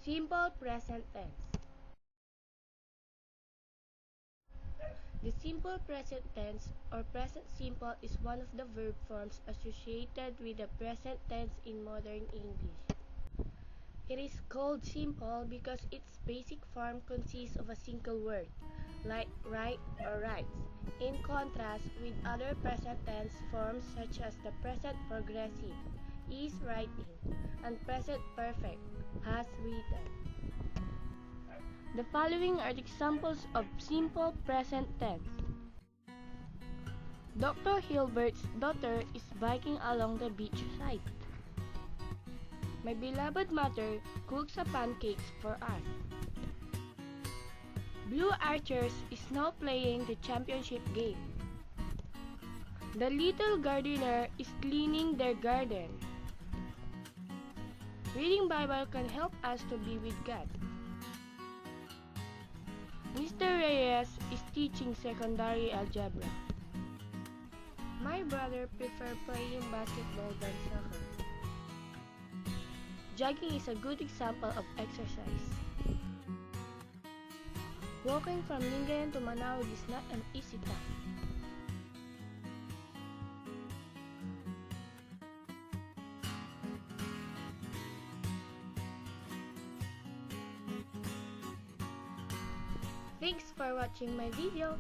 Simple present tense. The simple present tense or present simple is one of the verb forms associated with the present tense in modern English. It is called simple because its basic form consists of a single word, like write or writes, in contrast with other present tense forms such as the present progressive, is writing, and present perfect, has written. The following are examples of simple present tense. Dr. Hilbert's daughter is biking along the beach side. My beloved mother cooks a pancakes for us. Blue Archers is now playing the championship game. The little gardener is cleaning their garden. Reading Bible can help us to be with God. Mr. Reyes is teaching secondary algebra. My brother prefers playing basketball than soccer. Jogging is a good example of exercise. Walking from Lingayen to Manawag is not an easy task. Thanks for watching my video.